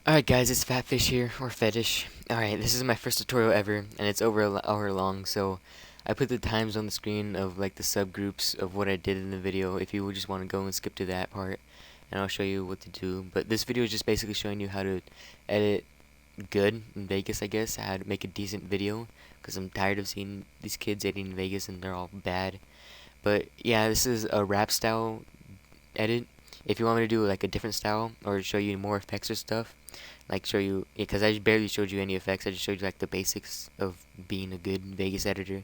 Alright guys, it's Fatfish here, or Fetish. Alright, this is my first tutorial ever, and it's over an hour long, so I put the times on the screen of like the subgroups of what I did in the video if you would just want to go and skip to that part, and I'll show you what to do. But this video is just basically showing you how to edit good in Vegas, I guess, how to make a decent video, because I'm tired of seeing these kids editing in Vegas and they're all bad. But yeah, this is a rap style edit. If you want me to do like a different style or show you more effects or stuff, like show you, because I barely showed you any effects, I just showed you like the basics of being a good Vegas editor.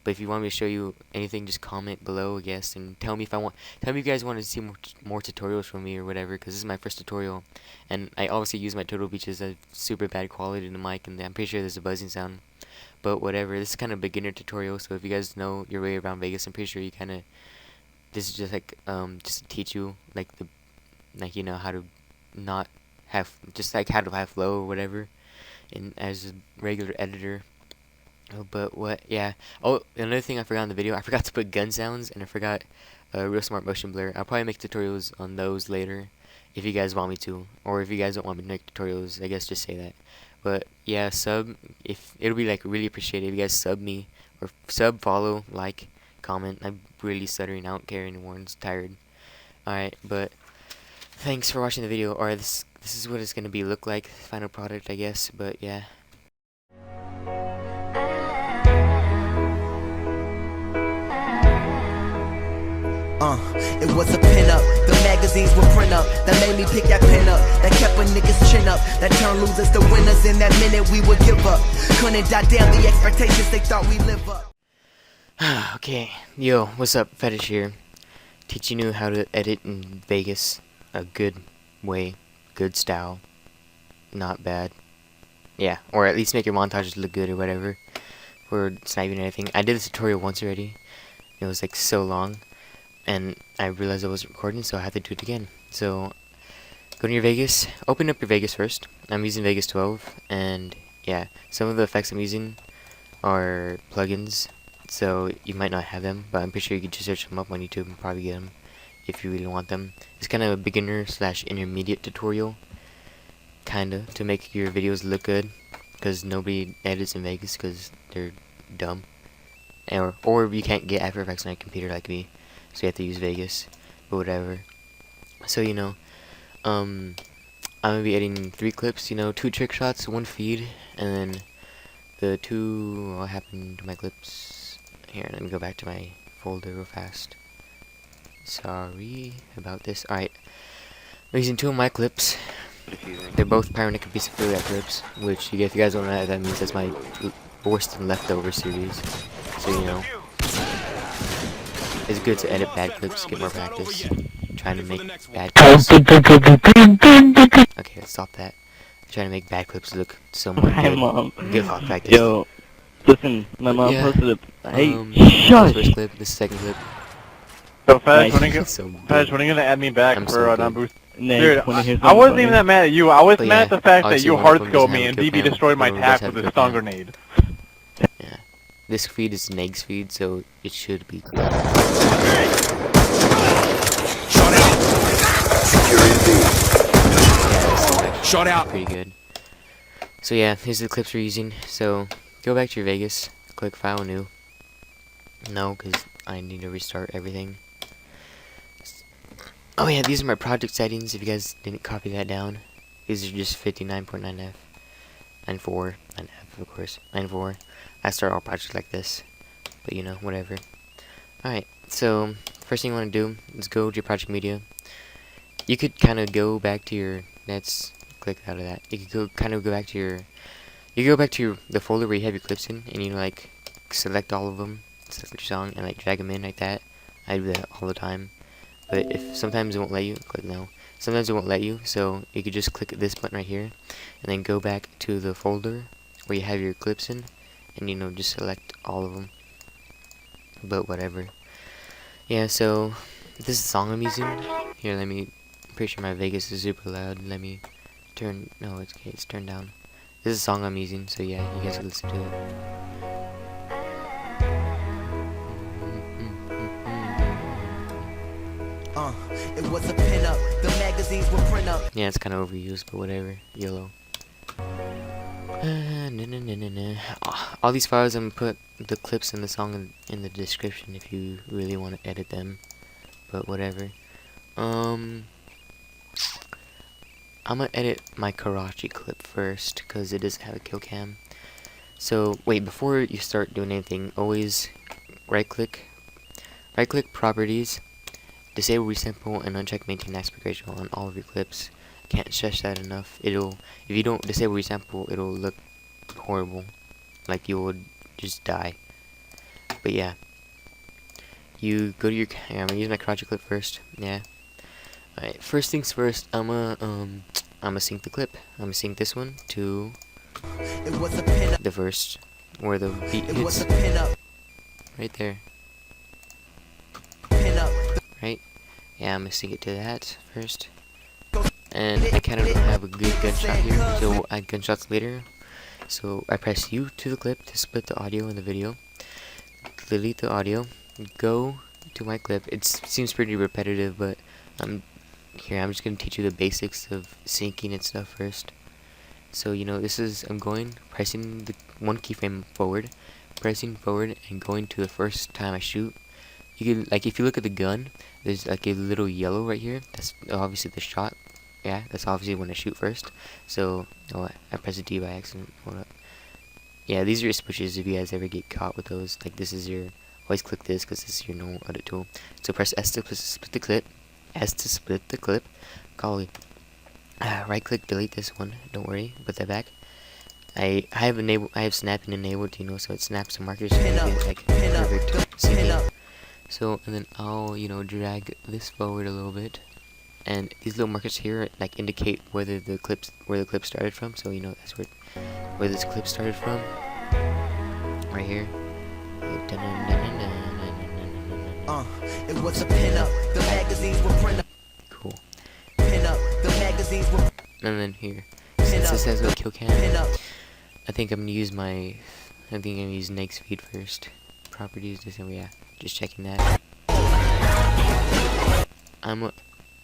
But if you want me to show you anything, just comment below, I guess, and tell me if you guys want to see more tutorials from me or whatever, because this is my first tutorial, and I obviously use my Turtle Beaches at super bad quality in the mic, and I'm pretty sure there's a buzzing sound. But whatever, this is kind of beginner tutorial, so if you guys know your way around Vegas, I'm pretty sure you kind of, this is just like just to teach you like you know how to not have, just like how to have flow or whatever, and as a regular editor. But what, yeah. Oh, another thing I forgot in the video, I forgot to put gun sounds, and I forgot real smart motion blur. I'll probably make tutorials on those later if you guys want me to, or if you guys don't want me to make tutorials, I guess just say that. But yeah, sub, if it'll be like really appreciated if you guys sub me, or sub, follow, like, comment. I'm really stuttering, I don't care anymore, I'm just tired. Alright, but thanks for watching the video. Or this is what it's gonna be look like, final product, I guess. But yeah. It was a pin-up, the magazines would print up, that made me pick that pen up, that kept a nigga's chin up, that turned losers to winners. In that minute we would give up, couldn't die down the expectations they thought we live up. Okay, yo, what's up, Fetish here, teaching you how to edit in Vegas a good way, good style, not bad. Yeah, or at least make your montages look good or whatever, or sniping or anything. I did this tutorial once already, it was like so long, and I realized I wasn't recording, so I had to do it again. So, go to your Vegas, open up your Vegas first. I'm using Vegas 12, and yeah, some of the effects I'm using are plugins, so you might not have them, but I'm pretty sure you could just search them up on YouTube and probably get them if you really want them. It's kind of a beginner slash intermediate tutorial, kinda, to make your videos look good, because nobody edits in Vegas because they're dumb, or you can't get After Effects on a computer like me, so you have to use Vegas, but whatever. So I'm gonna be editing 3 clips, 2 trick shots, 1 feed, and then the 2, what happened to my clips, here, let me go back to my folder real fast, sorry about this. Alright, I'm using 2 of my clips, they're both Pyronic and Piece of Affiliate clips, which, if you guys don't know what that means, that's my worst and leftover series, so it's good to edit bad clips, get more practice. Trying to make bad clips. Okay, let's stop that. I'm trying to make bad clips look so much Hi, good. Mom. Give off practice. Yo, listen, my mom posted a. Hey, shush! First clip, this is second clip. So Fez, So when are you gonna add me back for non-boost? Dude, Nice, I wasn't even that mad at you. I was mad at the fact that you hard scoped scoped me and DB destroyed my tack with a stun grenade. Yeah. This feed is Neg's feed, so it should be clear. Shot out. Security. Shot out. Pretty good. So yeah, these are the clips we're using. So go back to your Vegas, click File New. No, because I need to restart everything. Oh yeah, these are my project settings. If you guys didn't copy that down, these are just 59.9F, 9.4, 9F of course, 9.4. I start all projects like this, but whatever. Alright, so first thing you want to do is go to your project media. You could kind of go back to your, let's click out of that. You could go back to the folder where you have your clips in, and like select all of them, select your song, and like drag them in like that. I do that all the time. But if sometimes it won't let you, click no. Sometimes it won't let you, so you could just click this button right here, and then go back to the folder where you have your clips in, and just select all of them. But whatever. Yeah, so this is the song I'm using. Here, I'm pretty sure my Vegas is super loud. Let me turn, no, it's okay, it's turned down. This is the song I'm using, so yeah, you guys can listen to it. It was a pin-up, the magazines will print up. Yeah, it's kind of overused, but whatever. Yellow. All these files, I'm gonna put the clips in the song in the description if you really want to edit them. But whatever. I'm gonna edit my Karachi clip first because it doesn't have a kill cam. So wait, before you start doing anything, always right click properties, disable resample and uncheck maintain aspect ratio on all of your clips. Can't stress that enough. If you don't disable resample, it'll look horrible, like you would just die. But yeah, you go to your I'm gonna use my Karachi clip first. Yeah. Alright, first things first, I'm gonna sync the clip. I'm gonna sync this one to the verse where the beat hits. Right there. Right? Yeah, I'm gonna sync it to that first. And I kind of don't have a good gunshot here, so we'll add gunshots later. So I press U to the clip to split the audio and the video. Delete the audio. Go to my clip. It seems pretty repetitive, but I'm just gonna teach you the basics of syncing and stuff first. So I'm pressing the one keyframe forward, pressing forward and going to the first time I shoot. You can, like, if you look at the gun, there's like a little yellow right here. That's obviously the shot. Yeah, that's obviously when I shoot first. So I pressed D by accident. Hold up. Yeah, these are your switches if you guys ever get caught with those. Like, this is your, always click this because this is your normal edit tool. So press S to split the clip. S to split the clip. Golly. Right click, delete this one. Don't worry, put that back. I have snapping enabled, so it snaps the markers and it gets like perfect syncing. So and then I'll drag this forward a little bit, and these little markers here like indicate where the clip started from. So that's where this clip started from. Right here. It was a pin-up. The magazines were print up. Cool. Pin-up. The magazines were. And then here, since this has no kill cam, I think I'm gonna use next feed first. Properties, yeah, just checking that. I'm gonna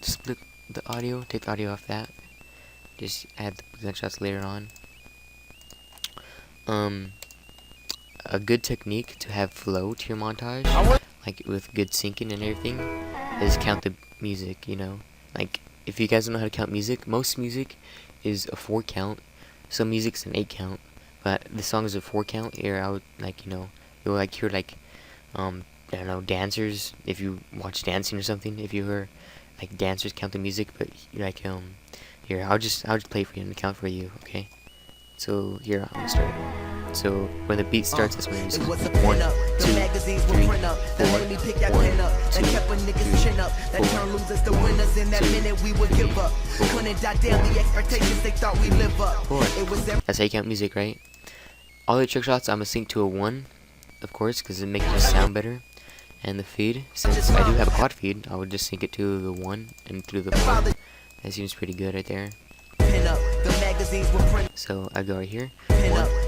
split the audio, take the audio off that. Just add the gunshots later on. A good technique to have flow to your montage, like with good syncing and everything, is count the music. Like if you guys don't know how to count music, most music is a 4 count. Some music's an 8 count, but the song is a 4 count. Here I would you'll hear I don't know, dancers, if you watch dancing or something, if you hear like dancers count the music, but here I'll just play for you and count for you, okay? So here I'm gonna start. So when the beat starts, that's when you start. 1, 2, 3, 4, 1, 2, 3, 4, 1, 2, 3, 4. That's how you count music, right? All the trick shots, I'm gonna sync to a 1, of course, because it makes it just sound better. And the feed, since I do have a quad feed, I would just sync it to the 1 and through the 4. That seems pretty good right there. So I go right here. 1,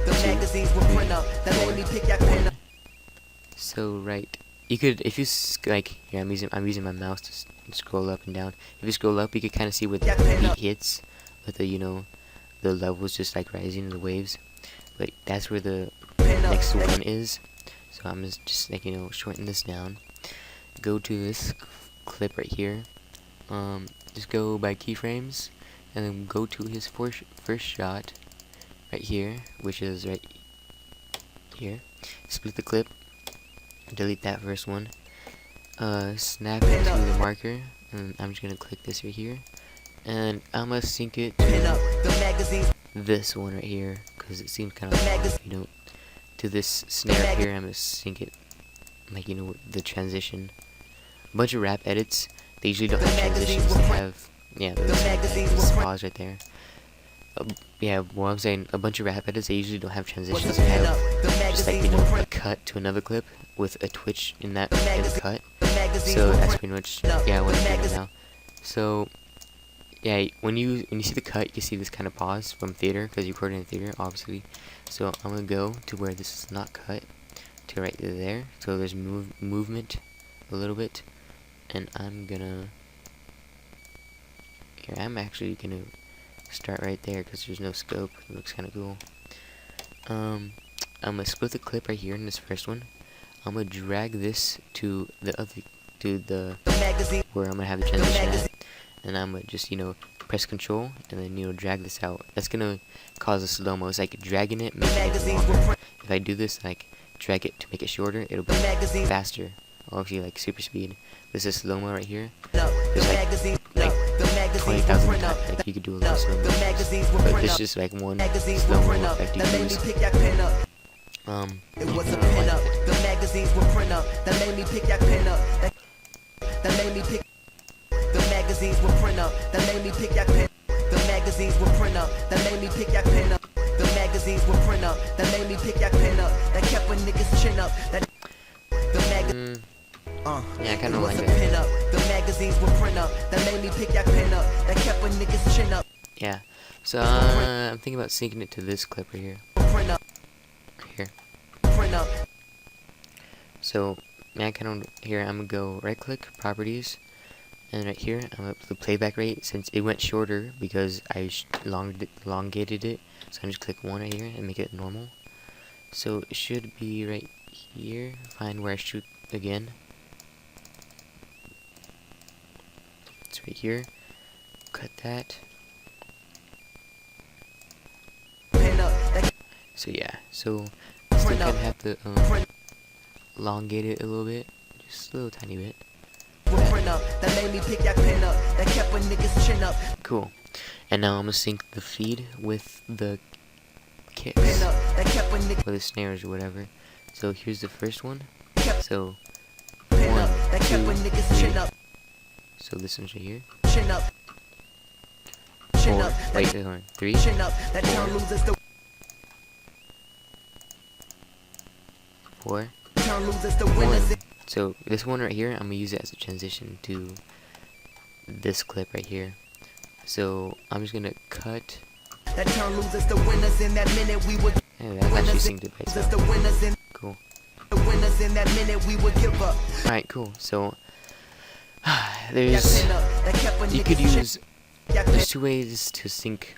2, 3, 4, 1. So right, you could, if you here I'm using my mouse to scroll up and down. If you scroll up, you could kind of see where the beat hits, with the the levels just like rising, the waves. But that's where the next one is. So I'm just shorten this down. Go to this clip right here. Just go by keyframes, and then go to his first shot right here, which is right here. Split the clip. Delete that first one. Snap it to the marker, and I'm just gonna click this right here, and I'm gonna sync it to this one right here, because it seems kind of to this snare here. I'm gonna sync it like the transition. A bunch of rap edits, they usually don't have transitions. They have this pause right there. Yeah, what I'm saying, a bunch of rap edits, they usually don't have transitions. They have just a cut to another clip with a twitch in the cut. So that's pretty much what I'm doing now. So yeah, when you see the cut, you see this kind of pause from theater, because you recorded in theater, obviously. So I'm gonna go to where this is not cut, to right there. So there's movement a little bit, and I'm gonna Here, I'm actually gonna start right there because there's no scope. It looks kind of cool. I'm gonna split the clip right here in this first one. I'm gonna drag this to the other, where I'm gonna have the transition at, and I'm gonna just, you know, press Control and then, you know, drag this out. That's gonna cause a slow-mo. It's like dragging it, making it longer. If I do this, like drag it to make it shorter, it'll be faster. Or actually, like super speed. This is slow-mo right here. There's like 20,000 times. Like you could do a lot of slow-mo. But this is just like one slow-mo effect you can use. It was a pin up. The magazines were print up. That made me pick that pin up. That made me pick. The magazines were print up. That made me pick that pin. The magazines were print up. That made me pick that pin up. The magazines were print up. That made me pick that pin up. That kept a nigga's chin up. That the magazine. Yeah, I kind of like that. Pin up. The magazines were print up. That made me pick that pin up. That kept a nigga's chin up. Yeah. So I'm thinking about syncing it to this clip right here. Print up. Here. Print up. So yeah, kind of here. I'm gonna go right click properties, and right here I'm gonna put the playback rate since it went shorter because I elongated it. So I'm just click 1 right here and make it normal. So it should be right here. Find where I shoot again. It's right here. Cut that. So yeah, so still kind of have to elongate it a little bit, just a little tiny bit. Cool. And now I'm gonna sync the feed with the kicks, or the snares or whatever. So here's the first one. So 1, 2, 3. So this one's right here. 4. Wait, hold on. 3, 4. 4. 1. So this one right here, I'm gonna use it as a transition to this clip right here. So I'm just gonna cut. Yeah, that actually synced it by itself. Cool. Alright, cool. So there's two ways to sync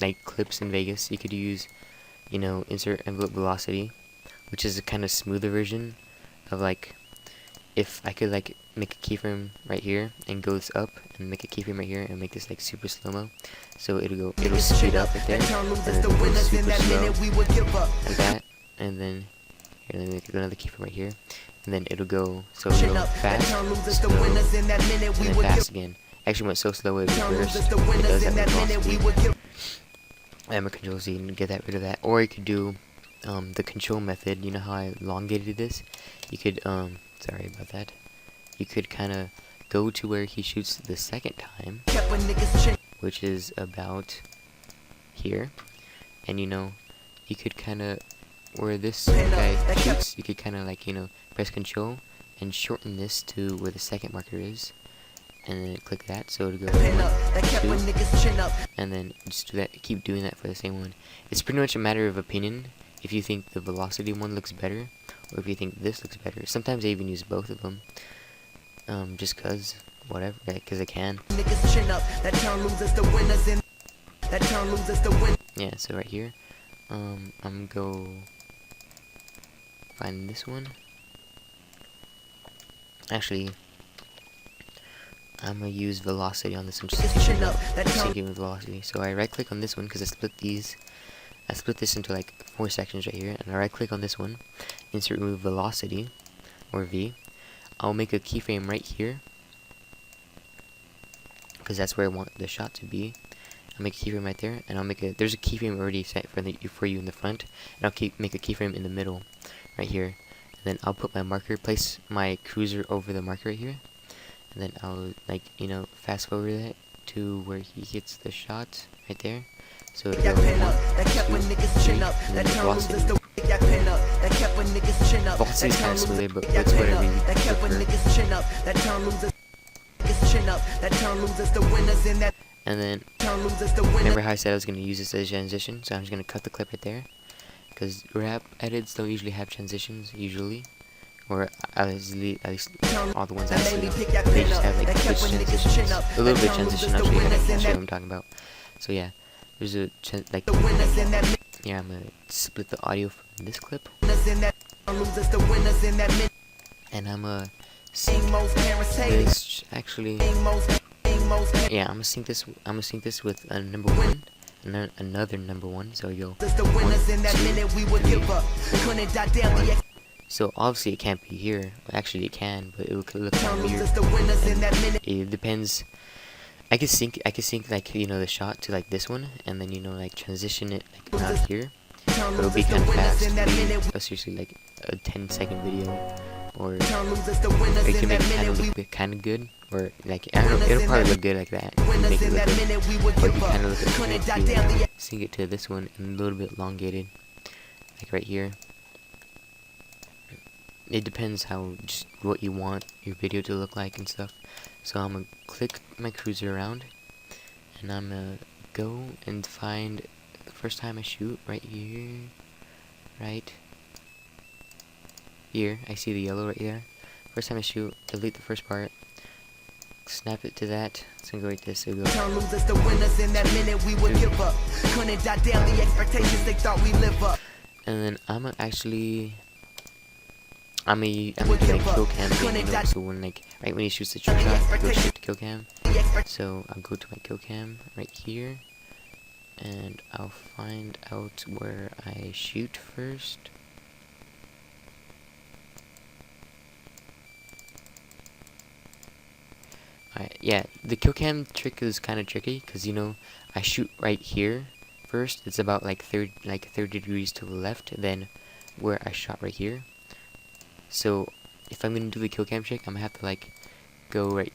like clips in Vegas. You could use, you know, insert envelope velocity, which is a kind of smoother version of like if I could like make a keyframe right here and go this up and make a keyframe right here and make this like super slow-mo. So it'll speed up right there and then go super slow like that, and then here, let me make another keyframe right here, and then it'll go fast, slow, and then fast again. Actually went so slow it reversed. It does that with velocity. I'm a Control Z and get rid of that. Or you could do the control method. You know how I elongated this? You could sorry about that. You could kind of go to where he shoots the second time, which is about here, and you know, you could kind of where this guy shoots, you could kind of like, you know, press Control and shorten this to where the second marker is, and then click that, so it'll go 1, 2, and then just do that. Keep doing that for the same one. It's pretty much a matter of opinion. If you think the velocity one looks better, or if you think this looks better. Sometimes I even use both of them, just cause whatever, cause I can. Yeah, so right here, I'm gonna go find this one. Actually, I'm gonna use velocity on this one, just to syncing with velocity. So I right click on this one because I split this into like 4 sections right here, and I right click on this one, insert remove velocity, or V. I'll make a keyframe right here, because that's where I want the shot to be. I'll make a keyframe right there, and there's a keyframe already set for you in the front, and I'll make a keyframe in the middle, right here, and then I'll put my marker, place my cruiser over the marker right here, and then I'll like, you know, fast forward that to where he gets the shot right there. So it'll go 1, 2, 3, and then the velocity. Velocity is kind of smoother, but it's whatever you prefer. And then, remember how I said I was going to use this as a transition? So I'm just going to cut the clip right there, because rap edits don't usually have transitions, usually, or at least all the ones I see, they just have like Twitch transitions, a little bit of transition. I'll show you what I'm talking about. So yeah, there's a like here I'm gonna split the audio from this clip, and I'm gonna sync this actually. Yeah, I'm gonna sync this. I'm gonna sync this with a number one. And then another number one, so you'll 1, 2, 3, 4, 1. So obviously it can't be here. Well, actually it can, but it will look kind of weird. And it depends. I could sync like, you know, the shot to like this one, and then, you know, like transition it like around here. But it'll be kind of fast. It'll seriously like a 10-second video, or it can make it kind of look kind of good. Or like, I don't know, it'll probably look good like that. Make it look good. Or you kind of look at it, sync it to this one and a little bit elongated, like right here. It depends how, just what you want your video to look like and stuff. So I'm gonna click my cruiser around, and I'm gonna go and find the first time I shoot right here. Right here, I see the yellow right there. First time I shoot, delete the first part. Snap it to that. It's gonna go like this. So go. And then I'm gonna actually, I'm gonna do like kill cam thing, you know, so when like right when he shoots the trick shot, it goes straight to kill cam. So I'll go to my kill cam right here, and I'll find out where I shoot first. Alright, yeah, the kill cam trick is kind of tricky, because, you know, I shoot right here first. It's about like 30 degrees to the left, then where I shot right here. So if I'm gonna do the kill cam trick, I'm gonna have to like go right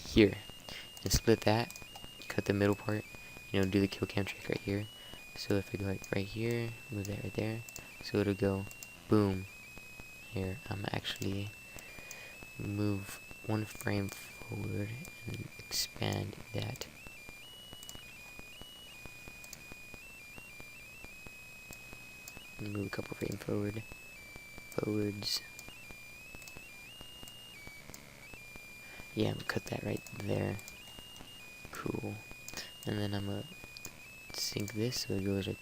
here and split that, cut the middle part, you know, do the kill cam trick right here. So if I go like right here, move that right there, so it'll go boom. Here, I'm actually move 1 frame forward and expand that. Move a couple frames forwards. Yeah, I'm gonna cut that right there. Cool. And then I'm gonna sync this so it goes right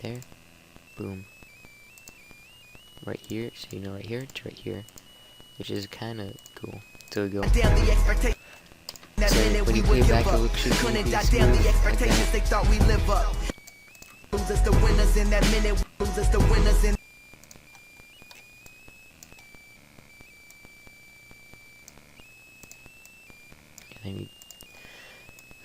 there. Boom. Right here, so you know right here to right here, which is kind of cool. So we go. So when you play back, it looks really smooth like that. Losers the winners in that minute. Losers the winners in.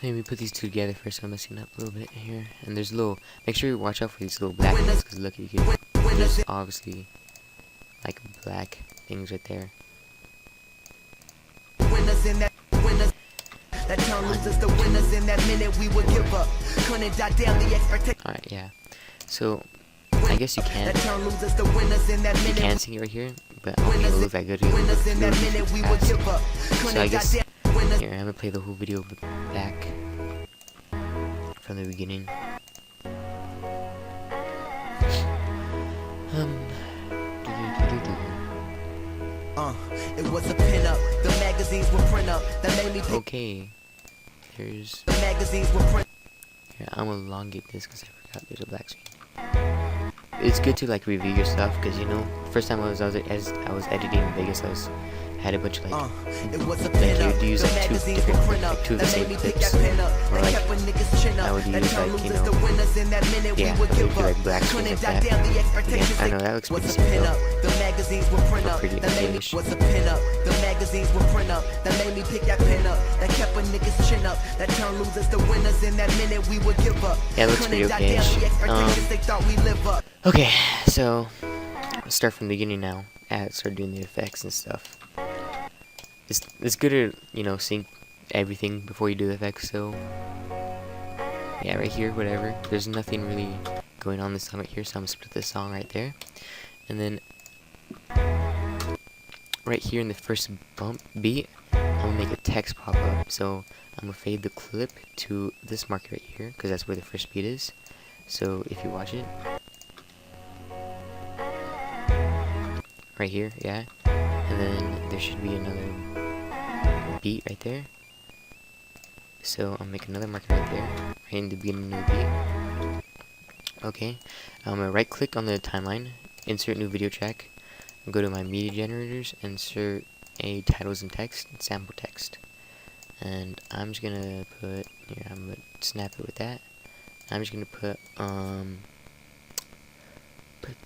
Let me put these two together first. I'm messing up a little bit here. And there's little. Make sure you watch out for these little black things, because look, you can. There's obviously like black things right there. Winners in that winners. That town loses the winners in that minute. We would give up. Couldn't die down the expectation. Alright, yeah. So I guess you can. You can sing it right here, but I don't think it'll look that good. So I guess here I'm gonna play the whole video back from the beginning. It was a pin up. The magazines were print up. That made me pick. Okay. Here's The magazines were print. here. I'm gonna elongate this because I forgot there's a black screen. It's good to like review your stuff, because, you know, first time I was editing in Vegas, had a bunch of like you'd use like two of the same clips, or like I would use like, you know, yeah, I would do like black screens like that. Again, I know that looks pretty simple, but pretty stylish. The magazines were print up. That made me pick that pin up. That kept a nigga's chin up. That town losers the winners in that minute. We would give up. Yeah, it looks pretty okay-ish. Okay, so let's start from the beginning now. Start doing the effects and stuff. It's good to, you know, sync everything before you do the effects. So yeah, right here, whatever. There's nothing really going on this song right here, so I'm gonna split this song right there, and then right here in the first beat, I'm gonna make a text pop up. So I'm gonna fade the clip to this marker right here, because that's where the first beat is. So if you watch it, right here, yeah. And then there should be another beat right there. So I'll make another marker right there, right in the beginning of the beat. Okay, I'm gonna right click on the timeline, insert new video track, go to my media generators, insert a titles and text, and sample text. And I'm just gonna put, here, I'm gonna snap it with that. I'm just gonna put,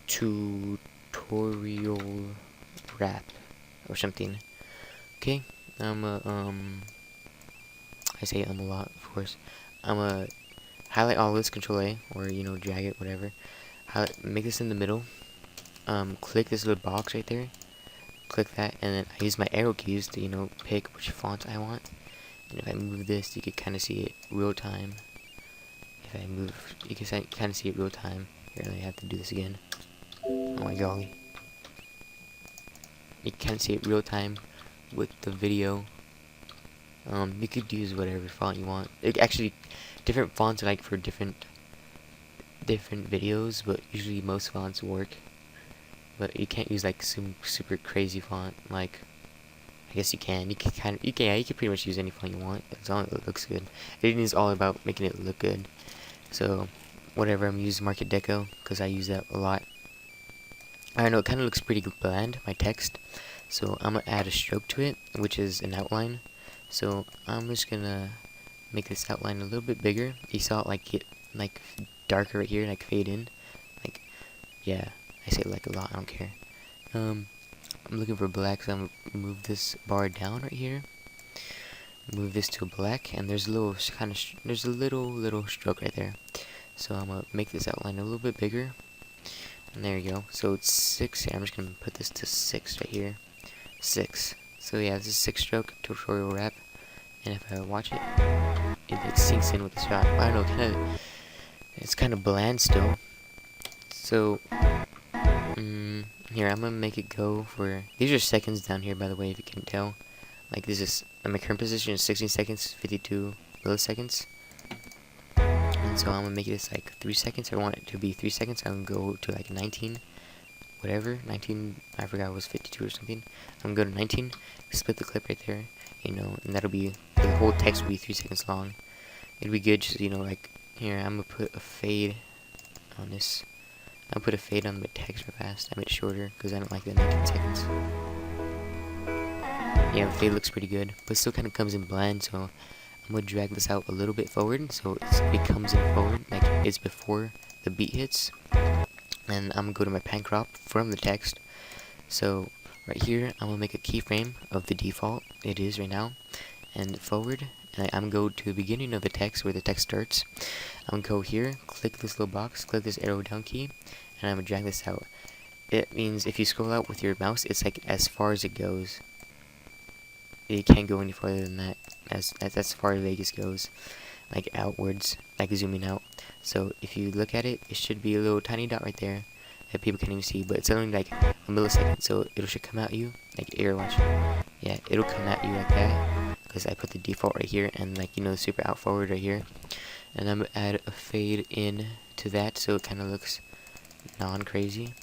tutorial rap, or something. Okay, I'm I say a lot, of course. I'm gonna highlight all this, Control A, or you know, drag it, whatever. Make this in the middle. Click this little box right there. Click that, and then I use my arrow keys to, you know, pick which font I want. And if I move this, you can kind of see it real time. If I move, you can kind of see it real time. Here, I have to do this again. Oh my golly. You can kind of see it real time with the video. You could use whatever font you want. Actually, different fonts are like for different videos, but usually most fonts work. But you can't use like some super crazy font. Like, I guess you can. You can pretty much use any font you want as long as it looks good. Editing is all about making it look good. So, whatever, I'm using Market Deco because I use that a lot. I don't know, it kind of looks pretty bland, my text. So I'm gonna add a stroke to it, which is an outline. So I'm just gonna make this outline a little bit bigger. You saw it like get like darker right here, like fade in. Like, yeah, I say like a lot, I don't care. I'm looking for black, so I'm gonna move this bar down right here. Move this to black, and there's a little there's a little stroke right there. So I'm gonna make this outline a little bit bigger. And there you go. So it's 6. Here, I'm just gonna put this to 6 right here. 6. So yeah, this is 6 stroke tutorial wrap. And if I watch it, it like sinks in with the shot. I don't know, it's kind of bland still. So here, I'm gonna make it go for, these are seconds down here, by the way, if you can tell. Like, this is, my current position is 16 seconds, 52 milliseconds. And so I'm gonna make this like 3 seconds. I want it to be 3 seconds. I'm gonna go to like 19, whatever, 19, I forgot it was 52 or something. I'm gonna go to 19, split the clip right there, you know, and that'll be, the whole text will be 3 seconds long. It'd be good just, you know, like, here, I'm gonna put a fade on this. I'll put a fade on the text real fast. I made it shorter because I don't like the 19 seconds. Yeah, the fade looks pretty good, but it still kind of comes in bland, so I'm going to drag this out a little bit forward, so it comes in forward, like it's before the beat hits. And I'm going to go to my pan crop from the text. So, right here, I'm going to make a keyframe of the default, it is right now, and forward. And I'm going to go to the beginning of the text, where the text starts. I'm going to go here, click this little box, click this arrow down key, and I'm going to drag this out. It means if you scroll out with your mouse, it's like as far as it goes. You can't go any further than that. That's as far as Vegas goes, like outwards, like zooming out. So if you look at it, it should be a little tiny dot right there that people can't even see, but it's only like a millisecond, so it should come at you like air watch. Yeah, it'll come at you like that because I put the default right here, and like, you know, the super out forward right here. And I'm gonna add a fade in to that, so it kind of looks non-crazy.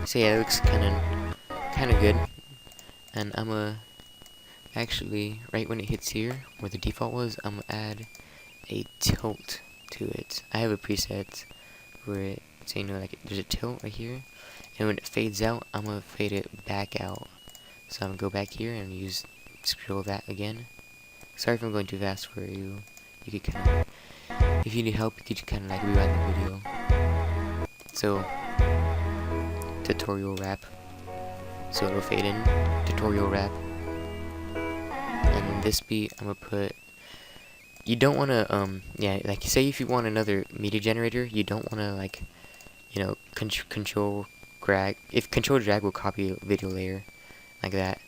So yeah, it looks kind of good. And I'm gonna actually, right when it hits here, where the default was, I'm gonna add a tilt to it. I have a preset where it, so you know, like there's a tilt right here, and when it fades out, I'm gonna fade it back out. So I'm gonna go back here and scroll that again. Sorry if I'm going too fast for you. You could kind of, if you need help, you could kind of like rewind the video. So, tutorial wrap. So it'll fade in, tutorial wrap. And this beat, I'm gonna put, you don't wanna, yeah, like say if you want another media generator, you don't wanna like, you know, control drag, if control drag will copy a video layer, like that.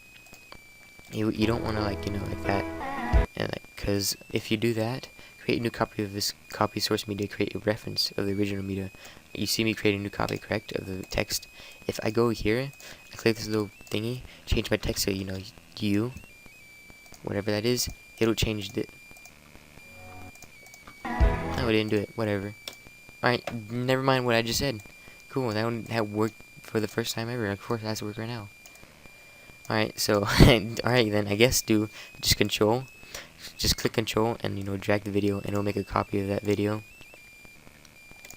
You don't wanna like, you know, like that, and like, cause if you do that, create a new copy of this copy source media, create a reference of the original media. You see me create a new copy, correct, of the text. If I go here, I click this little thingy, change my text so, you know, you, whatever that is, it'll change the, no, it didn't do it, whatever. Alright, never mind what I just said. Cool, that one worked for the first time ever. Of course, it has to work right now. Alright, so, alright then, I guess do just control. Just click control and, you know, drag the video, and it'll make a copy of that video.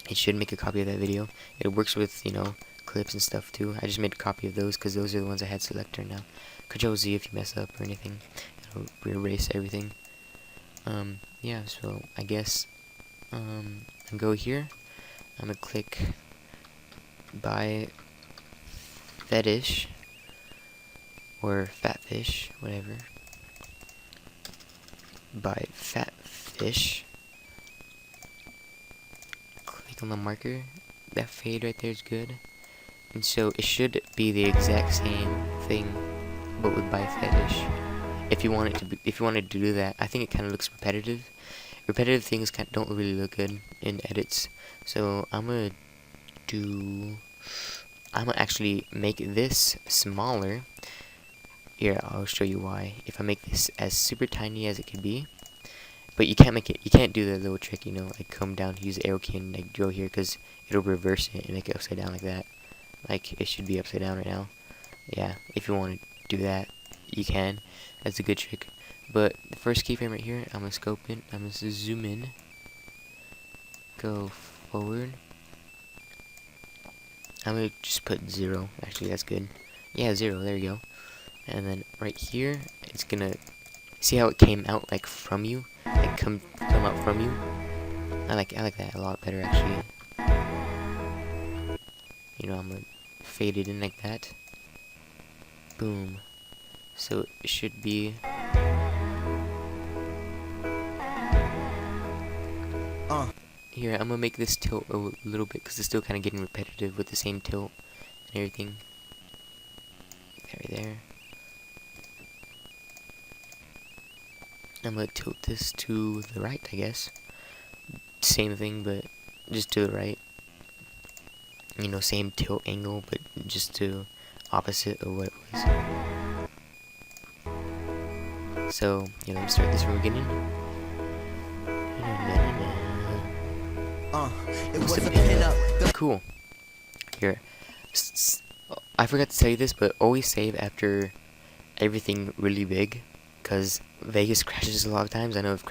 It should make a copy of that video. It works with, you know, clips and stuff too. I just made a copy of those because those are the ones I had selected now. Control Z if you mess up or anything. It'll erase everything. Yeah, so I guess, and go here. I'm gonna click buy fetish or fat fish, whatever. Buy fat fish. Click on the marker. That fade right there is good. And so it should be the exact same thing, but with buy fetish. If you want it to be, if you wanted to do that, I think it kind of looks repetitive. Repetitive things don't really look good in edits. So I'm gonna actually make this smaller. Here, I'll show you why. If I make this as super tiny as it could be, but you can't make it. You can't do the little trick, you know, like come down, use the arrow key, and like go here, because it'll reverse it and make it upside down like that. Like it should be upside down right now. Yeah, if you want to do that, you can. That's a good trick. But the first keyframe right here, I'm gonna scope in. I'm gonna zoom in. Go forward. I'm gonna just put 0. Actually, that's good. Yeah, 0. There you go. And then right here, it's gonna see how it came out like from you, like come out from you. I like that a lot better actually. You know, I'm gonna fade it in like that. Boom. So it should be. Here, I'm gonna make this tilt a little bit because it's still kind of getting repetitive with the same tilt and everything. Right there. I'm gonna tilt this to the right, I guess. Same thing, but just to the right. You know, same tilt angle, but just to opposite of what it was. So, yeah, let me start this from the beginning. It was a pin-up. Cool. Here. I forgot to tell you this, but always save after everything really big, because Vegas crashes a lot of times. I know I've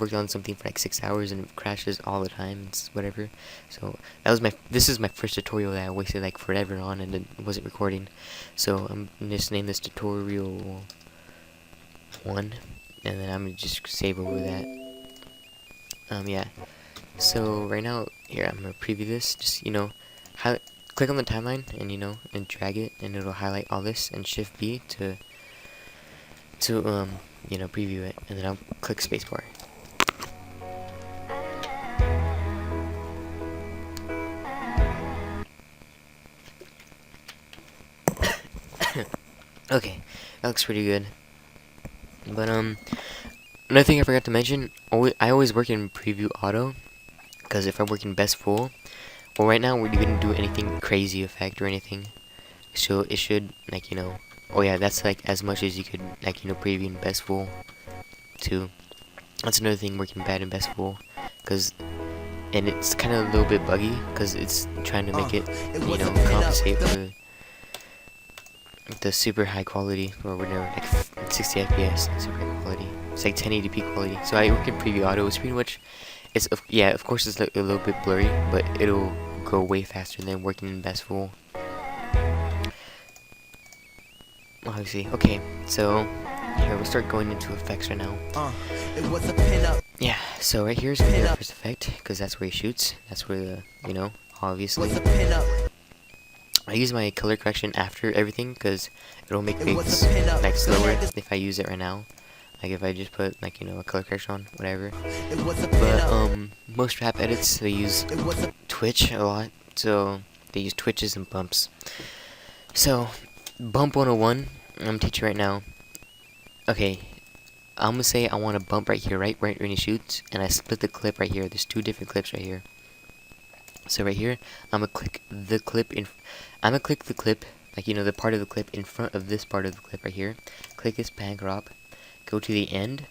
worked on something for like 6 hours and it crashes all the time. It's whatever. So this is my first tutorial that I wasted like forever on and it wasn't recording. So I'm gonna just name this tutorial 1, and then I'm gonna just save over that. Yeah. So right now, here I'm gonna preview this. Just, you know, click on the timeline and, you know, and drag it, and it'll highlight all this, and Shift B to you know, preview it, and then I'll click spacebar. Okay, that looks pretty good. But another thing I forgot to mention, I always work in preview auto, because if I work in best full, well, right now we didn't do anything crazy effect or anything, so it should, like, you know, oh yeah, that's like as much as you could, like, you know, preview in best full too. That's another thing working bad in best full, and it's kind of a little bit buggy because it's trying to make it, you know, compensate for the super high quality, or whatever, like 60 FPS, super high quality. It's like 1080p quality. So I work in preview auto. It's pretty much, yeah, of course it's like a little bit blurry, but it'll go way faster than working in best full. Obviously. Okay, so here we'll start going into effects right now. It was a pin-up. Yeah, so right here is gonna be our first effect, because that's where he shoots. That's where the, you know, obviously. I use my color correction after everything, because it'll make things like slower if I use it right now. Like if I just put, like, you know, a color correction on, whatever. But most rap edits, they use Twitch a lot, so they use twitches and bumps. So bump 101, I'm gonna teach you right now. Okay, I'm gonna say I want a bump right here, right when he shoots, and I split the clip right here. There's 2 different clips right here. So right here, I'm gonna click the clip like, you know, the part of the clip in front of this part of the clip right here. Click this pan crop, go to the end,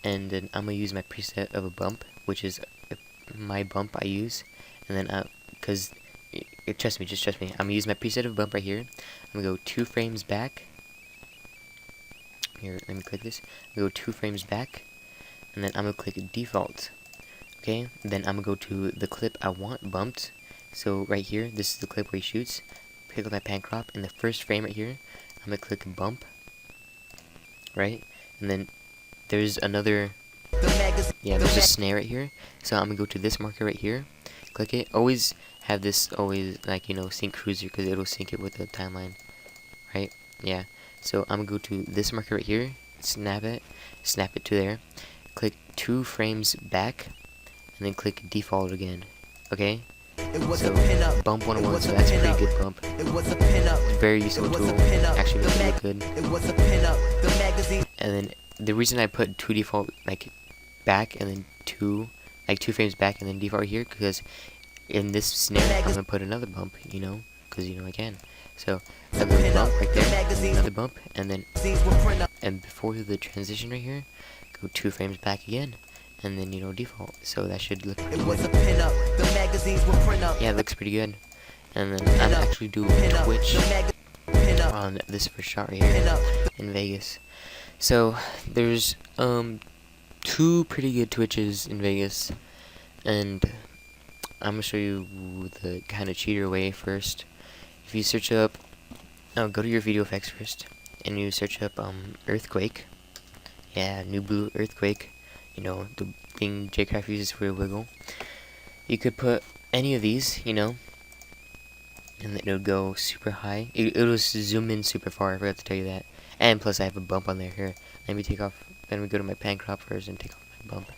and then I'm gonna use my preset of a bump, which is my bump I use, and then because trust me, just trust me. I'm gonna use my preset of bump right here. I'm gonna go 2 frames back. Here, let me click this. I'm gonna go 2 frames back, and then I'm gonna click default. Okay, then I'm gonna go to the clip I want bumped. So right here, this is the clip where he shoots. Pick up my pan crop, in the first frame right here, I'm gonna click bump. Right, and then there's another. Yeah, there's a snare right here. So I'm gonna go to this marker right here. Click it. Always have this like, you know, sync cruiser, because it'll sync it with the timeline. Right? Yeah. So I'm gonna go to this marker right here. Snap it to there. Click 2 frames back, and then click default again. Okay? So bump 101, so that's a pretty good bump. Very useful tool. Actually makes it look good. And then the reason I put 2 default like back and then 2 frames back and then default right here, because in this snare I'm gonna put another bump, you know, because you know I can. So I put a bump right there, and another bump, and then before the transition right here, go 2 frames back again, and then, you know, default. So that should look pretty good. Yeah, it looks pretty good. And then I'm actually doing Twitch on this first shot right here in Vegas. So there's 2 pretty good Twitches in Vegas, and I'm gonna show you the kind of cheater way first. If you search up, go to your video effects first, and you search up earthquake. Yeah, new blue earthquake. You know, the thing J-Craft uses for a wiggle. You could put any of these, you know, and it'll go super high. It'll zoom in super far. I forgot to tell you that. And plus, I have a bump on there. Here, let me take off. Let me go to my pan crop first and take off my bump.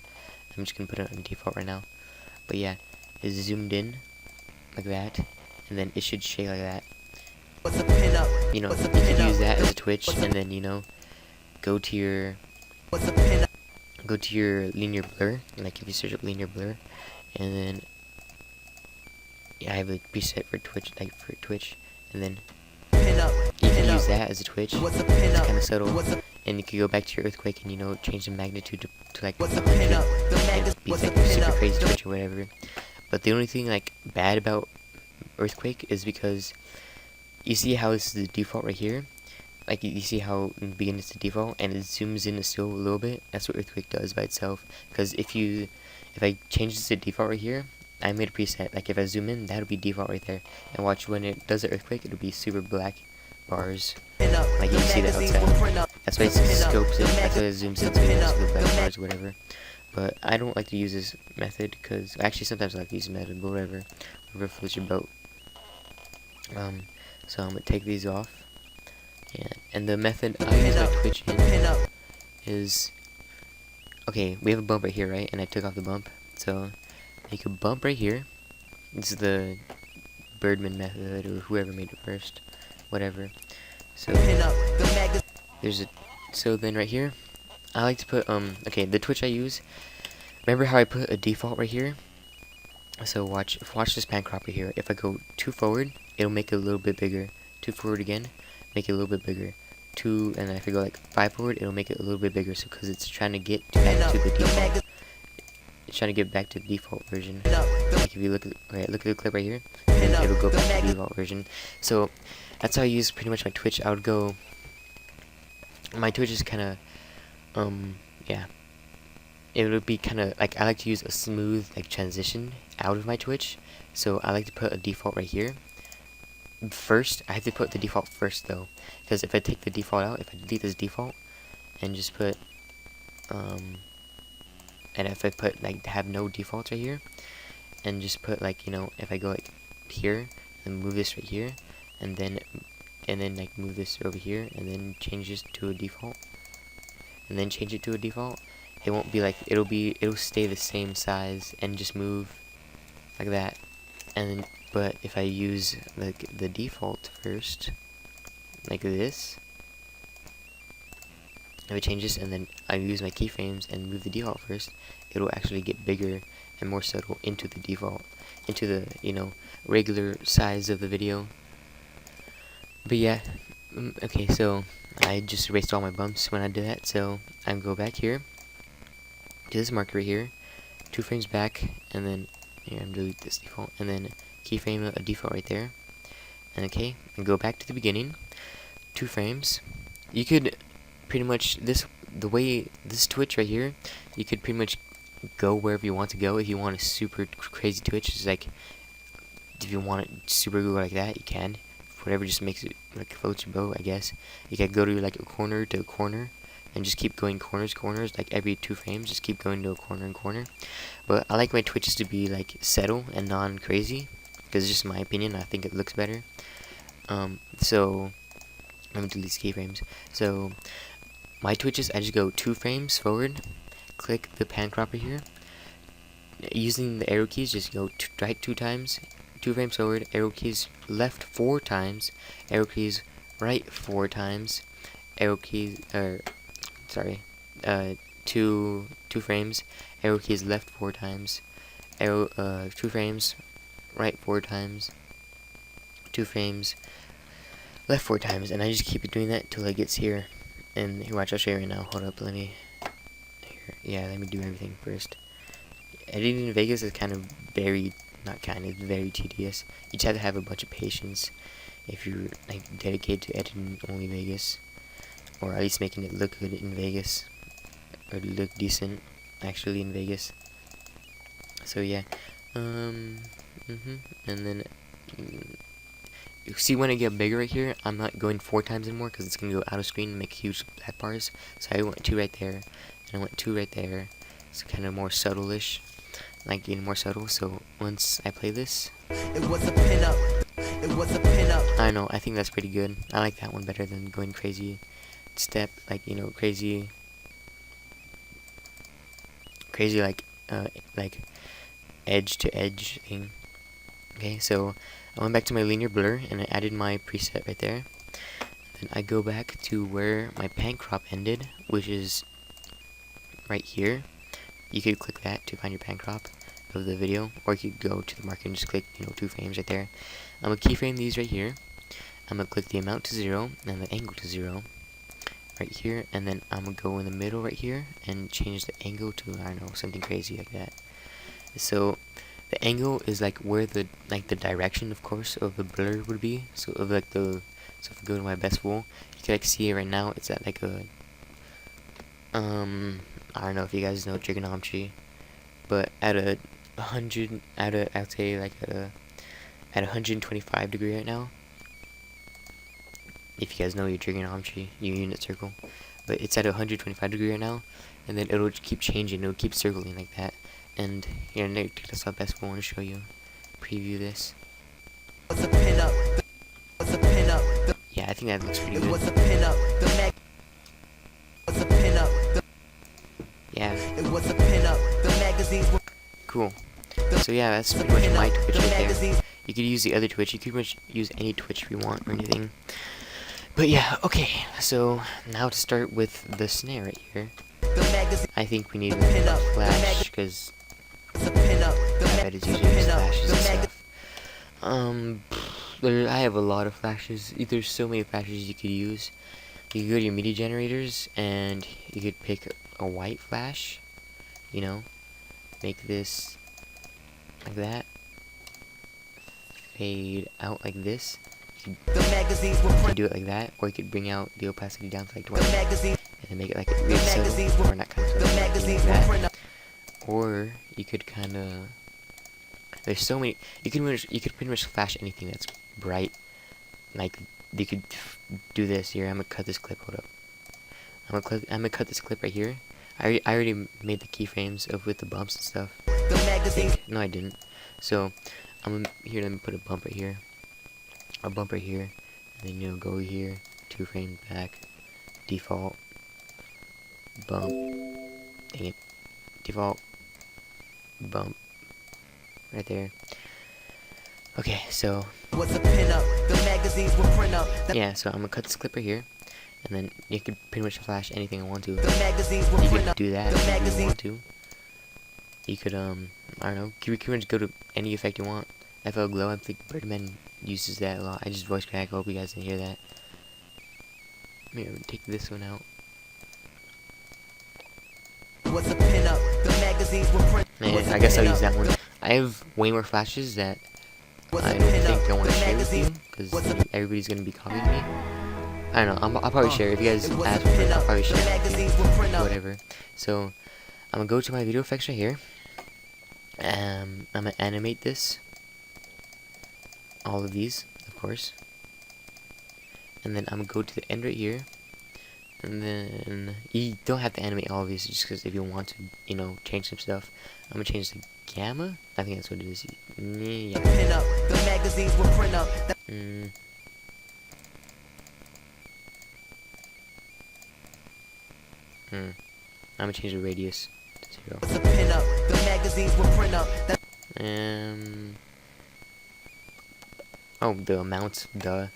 I'm just gonna put it on default right now. But yeah, it's zoomed in like that, and then it should shake like that. You know, you could use that as a Twitch, and then, you know, go to your linear blur. Like if you search up linear blur, and then yeah, I have a preset for Twitch, and then you can use that as a Twitch. It's kind of subtle, and you can go back to your earthquake and, you know, change the magnitude to like 100, and be like a super crazy Twitch or whatever. But the only thing like bad about earthquake is because you see how this is the default right here. Like you see how in the beginning it's the default, and it zooms in still a little bit. That's what earthquake does by itself. Because if I change this to default right here, I made a preset. Like if I zoom in, that'll be default right there. And watch when it does the earthquake, it'll be super black bars. Like you can see that outside. That's why it scopes it. That's why it zooms in, so you can see the black bars or whatever. But I don't like to use this method, because actually sometimes I like to use this method, but whatever floats your boat. So I'm gonna take these off. Yeah, and the method I use my Twitch in is, okay, we have a bump right here, right? And I took off the bump. So make a bump right here. This is the Birdman method, or whoever made it first, whatever. So so then right here, I like to put okay, the Twitch I use. Remember how I put a default right here? So watch this pan crop right here. If I go 2 forward, it'll make it a little bit bigger. 2 forward again, make it a little bit bigger. 2, and if I go like 5 forward, it'll make it a little bit bigger. So because it's trying to get back to the default. It's trying to get back to the default version. Like if you look at the clip right here, and then it'll go back to the default version. So that's how I use pretty much my Twitch. I would go. My Twitch is kind of yeah. It would be kind of like, I like to use a smooth like transition out of my Twitch. So I like to put a default right here. First, I have to put the default first though, because if I take the default out, if I delete this default and just put and if I put like have no defaults right here, and just put like, you know, if I go like here and move this right here, and then like move this over here, and then change this to a default, and then change it to a default, it won't be like, it'll stay the same size and just move like that. And then, but if I use like the default first, like this, if I change this and then I use my keyframes and move the default first, it'll actually get bigger and more subtle into the default, into the, you know, regular size of the video. But yeah, okay, so I just erased all my bumps when I did that. So I go back here to this marker right here, 2 frames back, and then here I'm delete this default, and then keyframe a default right there. And okay, and go back to the beginning. 2 frames. You could pretty much the way this twitch right here, you could pretty much go wherever you want to go. If you want a super crazy twitch, it's like if you want it super good like that, you can. Whatever just makes it like floats your boat, I guess. You can go to like a corner to a corner and just keep going corners, like every 2 frames, just keep going to a corner and corner. But I like my twitches to be like settle and non-crazy, because it's just my opinion. I think it looks better. So let me delete these keyframes. So my twitches, I just go 2 frames forward, click the pan cropper here. Using the arrow keys, just go right 2 times, 2 frames forward, arrow keys left 4 times, arrow keys right 4 times, arrow keys, sorry, 2 frames, arrow keys left 4 times, 2 frames, right 4 times, 2 frames, left 4 times, and I just keep it doing that till it gets here. And here, watch, I'll show you right now. Hold up, let me do everything first. Editing in Vegas is kind of very, it's very tedious. You just have to have a bunch of patience if you're like dedicated to editing only Vegas, or at least making it look good in Vegas, or look decent actually in Vegas. So yeah, and then you see when I get bigger right here, I'm not going 4 times anymore because it's gonna go out of screen and make huge black bars. So I went 2 right there, and I went 2 right there. It's kind of more subtle-ish, like getting more subtle. So once I play this, It was a pin-up. It was a pin-up. I don't know, I think that's pretty good. I like that one better than going crazy step, like, you know, crazy like edge to edge thing. Okay, so I went back to my linear blur and I added my preset right there. Then I go back to where my pan crop ended, which is right here. You could click that to find your pan crop of the video, or you could go to the marker and just click, you know, 2 frames right there. I'm gonna keyframe these right here. I'm gonna click the amount to 0 and the angle to 0 right here, and then I'm gonna go in the middle right here and change the angle to, I don't know, something crazy like that. So the angle is like where the direction, of course, of the blur would be. So of like so if I go to my best full, you can like see it right now. It's at like a I don't know if you guys know trigonometry, but at a 100, I'd say like at 125 degree right now. If you guys know your trigonometry, your unit circle, but it's at 125 degree right now, and then it'll keep changing. It'll keep circling like that. And here, take this up best. I want to show you, preview this. It was a pin-up. It was a pin-up. Yeah, I think that looks pretty It good. was a pin-up. It was a pin-up. Yeah. It was a pin-up. The magazines were Cool. So yeah, that's pretty much my Twitch right there. You could use the other Twitch. You could pretty much use any Twitch if you want or anything. But yeah, okay. So now to start with the snare right here. I think we need a flash because I bet it's usually just flashes and stuff. I have a lot of flashes. There's so many flashes you could use. You could go to your media generators and you could pick a white flash. You know, make this like that. Fade out like this. You could do it like that, or you could bring out the opacity down to like 20 and then make it like really subtle, or not kind of subtle, like that. Or you could kind of, there's so many, you could pretty much flash anything that's bright. Like you could do this here. I'm gonna cut this clip. Hold up. I'm gonna cut this clip right here. I already made the keyframes of with the bumps and stuff. No, I didn't. So I'm here. Let me put a bump right here. A bump right here, and then you'll go here. 2 frames back. Default. Bump. Dang it. Default. Bump. Right there. Okay, so yeah, so I'm gonna cut this clip right here, and then you could pretty much flash anything I want to. You could do that if you want to. You could I don't know. You can just go to any effect you want. FL Glow, I think Birdman uses that a lot. I just voice crack. I hope you guys didn't hear that. Here, take this one out. Man, I guess I'll use that one. I have way more flashes that I don't think I want to share with you because everybody's gonna be copying me. I don't know. I'll probably share if you guys ask for it. I'll probably share with you, whatever. So I'm gonna go to my video effects right here. I'm gonna animate this, all of these, of course, and then I'm gonna go to the end right here. And then you don't have to animate all of these, just because if you want to, you know, change some stuff. I'm gonna change the gamma. I think that's what it is. Yeah. I'm gonna change the radius to 0. Oh, the amounts, duh.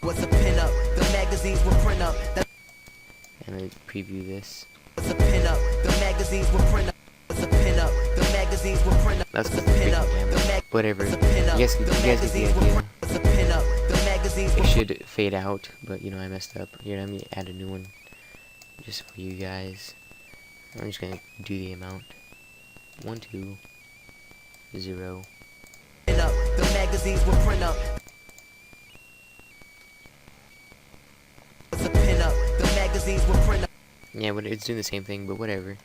What's a pin up? The magazines will print up. I'm gonna preview this. What's a pin up? The magazines will print up. What's a pin up? The magazines will print up. That's the pin up. Whatever. You guys get the idea. What's a pin up? The magazines It should fade out, but you know I messed up. Here, let me add a new one, just for you guys. I'm just gonna do the amount. 1, 2, 0. Pin up. The magazines will print up. What's a pin up? The magazines will print up. Yeah, but it's doing the same thing, but whatever.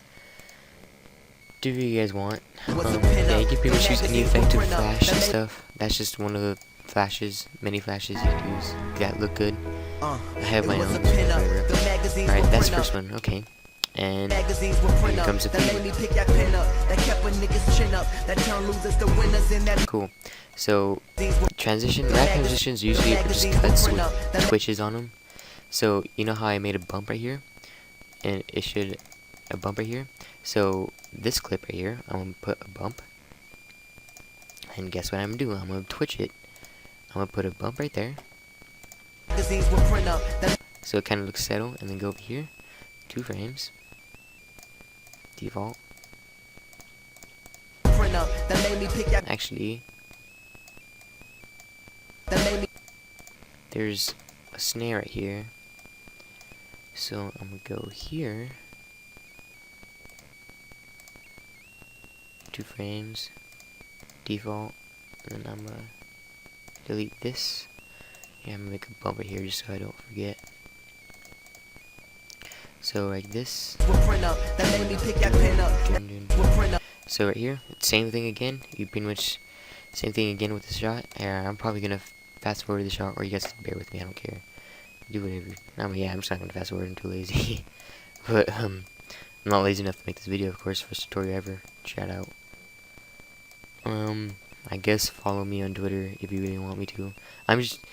Do what you guys want. Yeah, you can pretty much use any effect to flash and stuff. That's just one of the flashes, many flashes you can use that look good. I have my own, whatever. Alright, that's the first one, okay. And here comes the feed. Cool. So, rap transitions usually are just cuts with twitches on them. So, you know how I made a bump right here? And it should, a bump right here? So, this clip right here, I'm going to put a bump. And guess what I'm going to do? I'm going to twitch it. I'm going to put a bump right there. So it kind of looks settled. And then go over here. 2 frames. Default. Actually, there's a snare right here. So I'm going to go here. 2 frames. Default. And then I'm going to delete this. Yeah, I'm going to make a bump right here just so I don't forget. So like this. So right here, same thing again. You pretty much same thing again with the shot. I'm probably gonna fast forward the shot, or you guys can bear with me. I don't care. Do whatever. Yeah, I'm just not gonna fast forward. I'm too lazy. But I'm not lazy enough to make this video, of course. First tutorial ever. Shout out. I guess follow me on Twitter if you really want me to. I'm just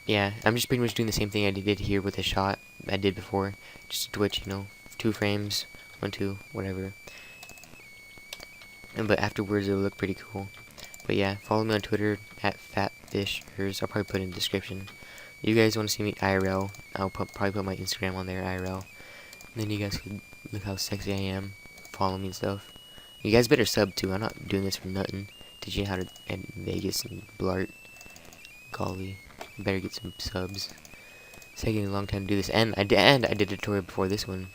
pretty much doing the same thing I did here with the shot I did before. Just a twitch, you know, 2 frames, 1, 2, whatever. But afterwards it'll look pretty cool. But yeah, follow me on Twitter at fatfishers. I'll probably put it in the description. If you guys want to see me IRL, I'll probably put my Instagram on there, IRL. And then you guys can look how sexy I am. Follow me and stuff. You guys better sub too. I'm not doing this for nothing. Teach you how to edit Vegas and blart. Golly. Better get some subs. It's taking a long time to do this, and I did a tutorial before this one.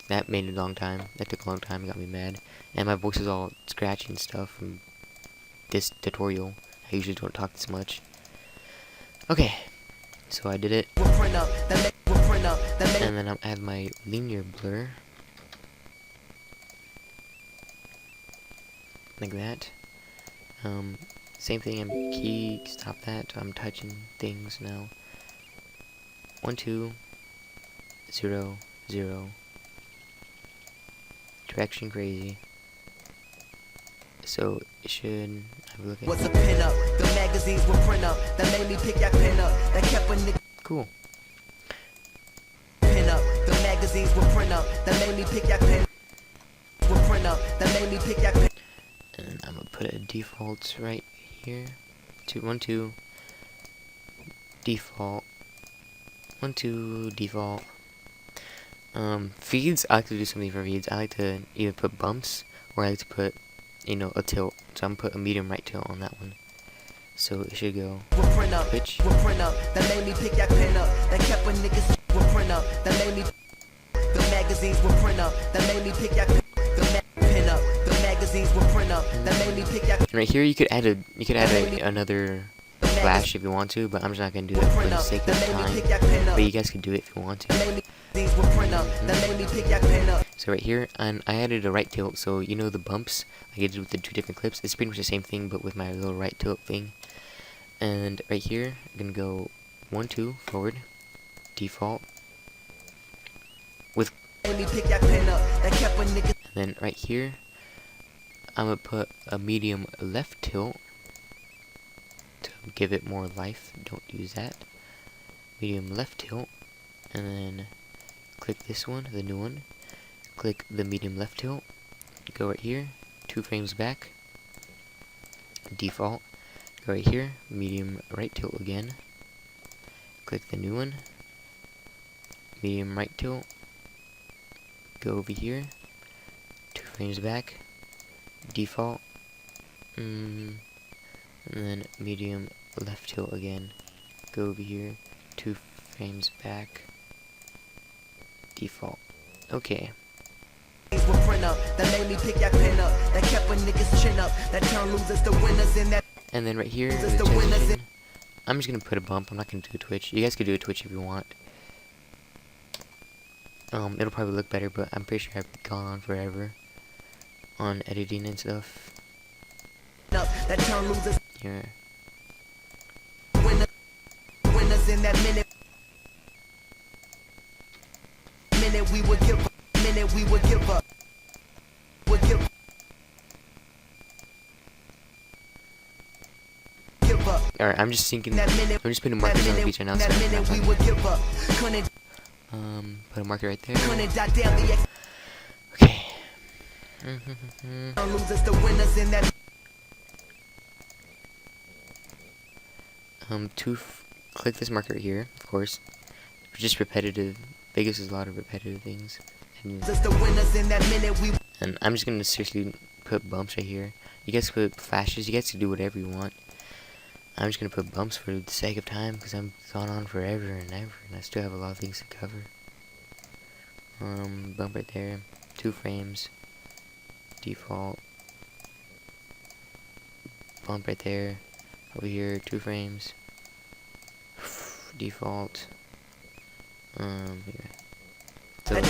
That made a long time. That took a long time. It got me mad, and my voice is all scratchy and stuff from this tutorial. I usually don't talk this much. Okay, so I did it, and then I'll add my linear blur like that. Same thing, I'm key, stop that, I'm touching things now. 1, 2, 0, 0. Direction crazy. So it should have a look at. What's a pin up? The magazines will print up. That made me pick that pin up. That kept a nigga. Cool. Pin up. The magazines will print up. That made me pick that pin. Will print up. That made me pick that pin. And I'm gonna put a default right here. 1, 2. Default. 1, 2. Default. Feeds. I like to do something for feeds. I like to either put bumps or I like to put, you know, a tilt. So I'm gonna put a medium right tilt on that one. So it should go. Twitch. Will print up. That made me pick that pin up. That kept a nigga. Will print up. That made me. The magazines will print up. That made me pick that pin up. The magazines. magazines will print up. That made me pick that. And right here, you could add another flash if you want to, but I'm just not gonna do that for the sake of time. But you guys could do it if you want to. So right here, and I added a right tilt, so you know the bumps like I did with the two different clips. It's pretty much the same thing, but with my little right tilt thing. And right here, I'm gonna go 1, 2 forward, default, with, and then right here, I'm gonna put a medium left tilt to give it more life. Don't use that. Medium left tilt, and then click this one, the new one. Click the medium left tilt. Go right here, 2 frames back. Default. Go right here, medium right tilt again. Click the new one. Medium right tilt. Go over here, 2 frames back. Default. And then medium left tilt again. Go over here, 2 frames back. Default. Okay. And then right here, the transition, I'm just gonna put a bump. I'm not gonna do a twitch. You guys could do a twitch if you want. It'll probably look better, but I'm pretty sure I've gone on forever on editing and stuff. Here. Alright, I'm just thinking, I'm just putting markers on the beach right now, so put a marker right there. Okay. Click this marker right here, of course. Just repetitive. Vegas is a lot of repetitive things. And I'm just gonna seriously put bumps right here. You guys can put flashes. You guys can do whatever you want. I'm just gonna put bumps for the sake of time because I'm gone on forever and ever, and I still have a lot of things to cover. Bump right there, 2 frames, default. Bump right there, over here, 2 frames, default. Here. What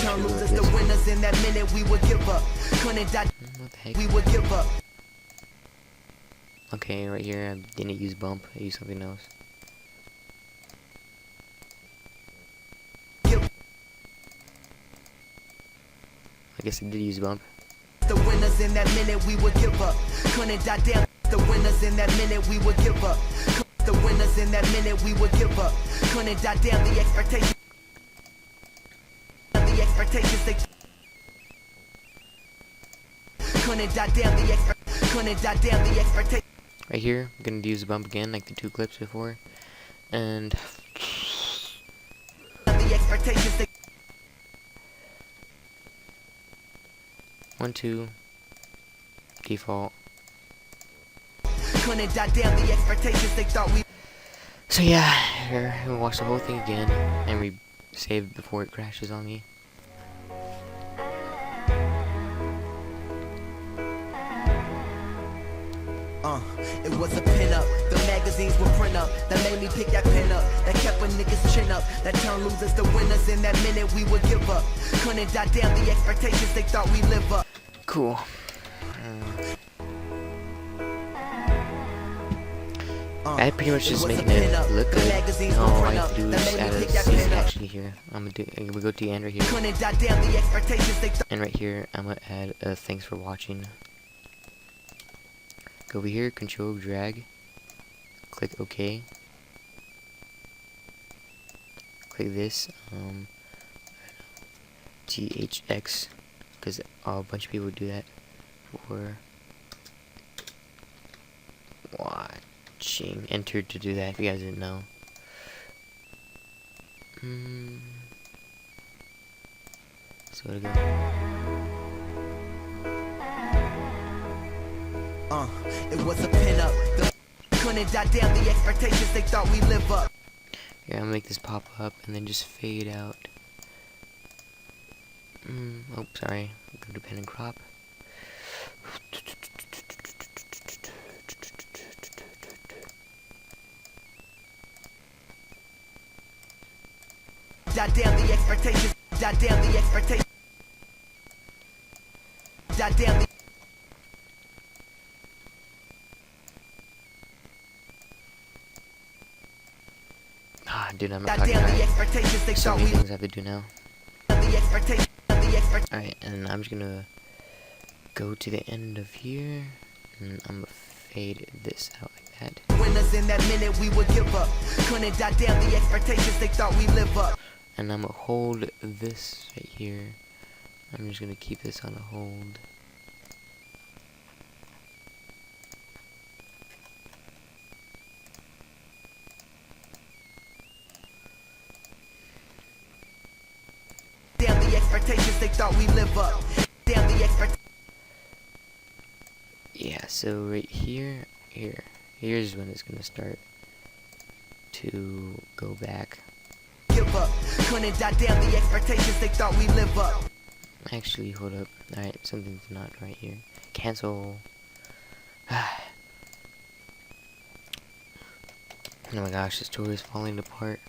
the heck? Okay, right here, I didn't use bump, I used something else. I guess I did use bump. The winners in that minute we would give up. Couldn't die down. The winners in that minute we would give up. The winners in that minute we would give up. Couldn't die down the expectations. The expectations they couldn't die down the expectations. Right here, I'm gonna use the bump again, like the 2 clips before, and the expectations they 1, 2, default. Couldn't die down the expectations they thought we. So yeah, here we'll watch the whole thing again, and we save before it crashes on me. It was a pin up. The magazines would print up. That made me pick that pin up. That kept a nigga's chin up. That turned losers to winners. In that minute we would give up. Couldn't die down the expectations they thought we live up. Cool. I pretty much just making it look good. No, all I have to do is add a CC action here. I'm gonna go to the end right here. And right here, I'm gonna add a thanks for watching. Go over here, control drag. Click OK. Click this, THX, because a bunch of people do that for watching. Enter to do that if you guys didn't know. So to go. It was a pin up. Couldn't die down the expectations they thought we live up. Here, I'm gonna make this pop up and then just fade out. Oh, sorry. Go to pen and crop. Goddamn the expectations. Goddamn the expectations. Goddamn the. Ah, dude, I'm not talking about so many things I have to do now. Alright, and I'm just gonna go to the end of here, and I'm gonna fade this out like that. Winners in that minute we would give up. Couldn't goddamn the expectations they thought we live up. And I'm gonna hold this right here. I'm just gonna keep this on a hold. Damn the expectations they thought we live up. Damn the expectations. Yeah, so right here's when it's gonna start to go back. Give up. Couldn't goddamn the expectations they thought we live up. Actually, hold up. Alright, something's not right here. Cancel. Oh my gosh, this tour is falling apart.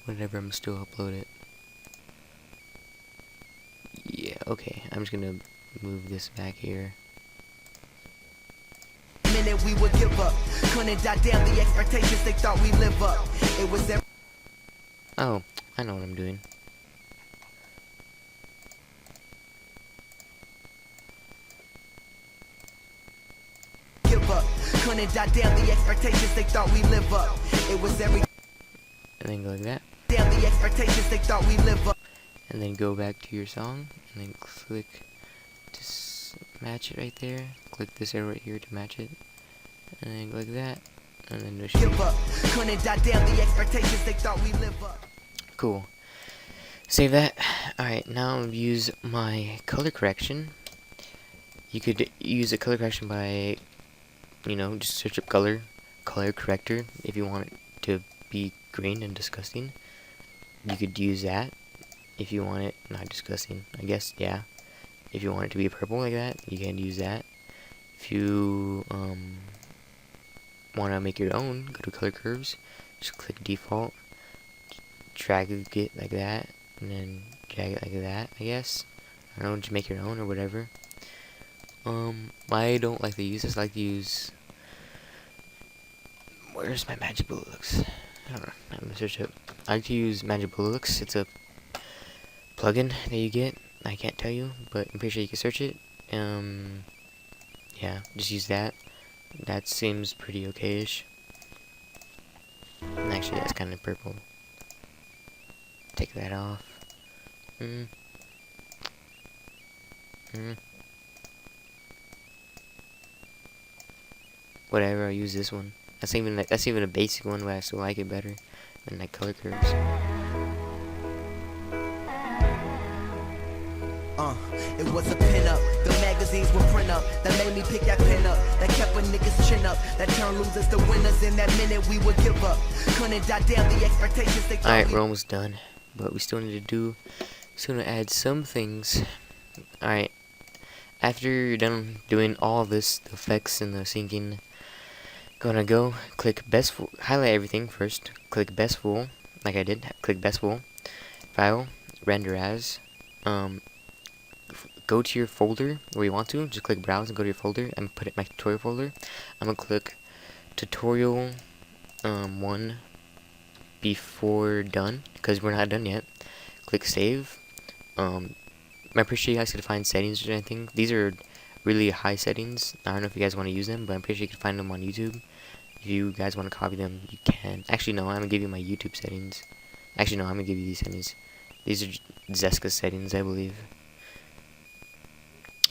Whatever, I'm still upload it. Yeah, okay. I'm just gonna move this back here. Minute we would give up. Couldn't goddamn the expectations they thought we live up. It was their. Oh, I know what I'm doing. Give up. Couldn't goddamn the expectations they thought we live up. It was every. And then go like that. Damn the expectations they thought we live up. And then go back to your song, and then click to match it right there. Click this arrow right here to match it, and then go like that, and then just give up. Couldn't goddamn the expectations they thought we live up. Cool. Save that. Alright, now I'm gonna use my color correction. You could use a color correction by, you know, just search up color corrector if you want it to be green and disgusting. You could use that. If you want it not disgusting, I guess, yeah. If you want it to be purple like that, you can use that. If you want to make your own, go to color curves, just click default, drag it like that, and then drag it like that, I guess. I don't know, just make your own or whatever. I don't like to use this. I like to use, where's my Magic Bullets? I don't know, I'm gonna search it. I like to use Magic Bullets. It's a plugin that you get. I can't tell you, but I'm pretty sure you can search it. Yeah, just use that. That seems pretty okay-ish. And actually, that's kind of purple. Take that off. Whatever, I'll use this one. That's even a basic one, but I still like it better than like color curves. It was a pin up. The magazines would print up. That made me pick that pen up. That kept a nigga's chin up. That turned losers to winners. In that minute we would give up. Couldn't goddamn the expectations they thought. Alright, we're almost done. But we still need to add some things. Alright. After you're done doing all this, the effects and the syncing, go click best full, highlight everything first. Click best full, like I did. Click best full. File, render as. Go to your folder where you want to. Just click browse and go to your folder and put it in my tutorial folder. I'm gonna click tutorial 1 before done, because we're not done yet. Click save. I'm pretty sure you guys could find settings or anything. These are really high settings. I don't know if you guys want to use them, but I'm pretty sure you can find them on YouTube. If you guys want to copy them, you can. Actually, no, I'm gonna give you my YouTube settings. Actually, no, I'm gonna give you these settings. These are Zeska's settings, I believe.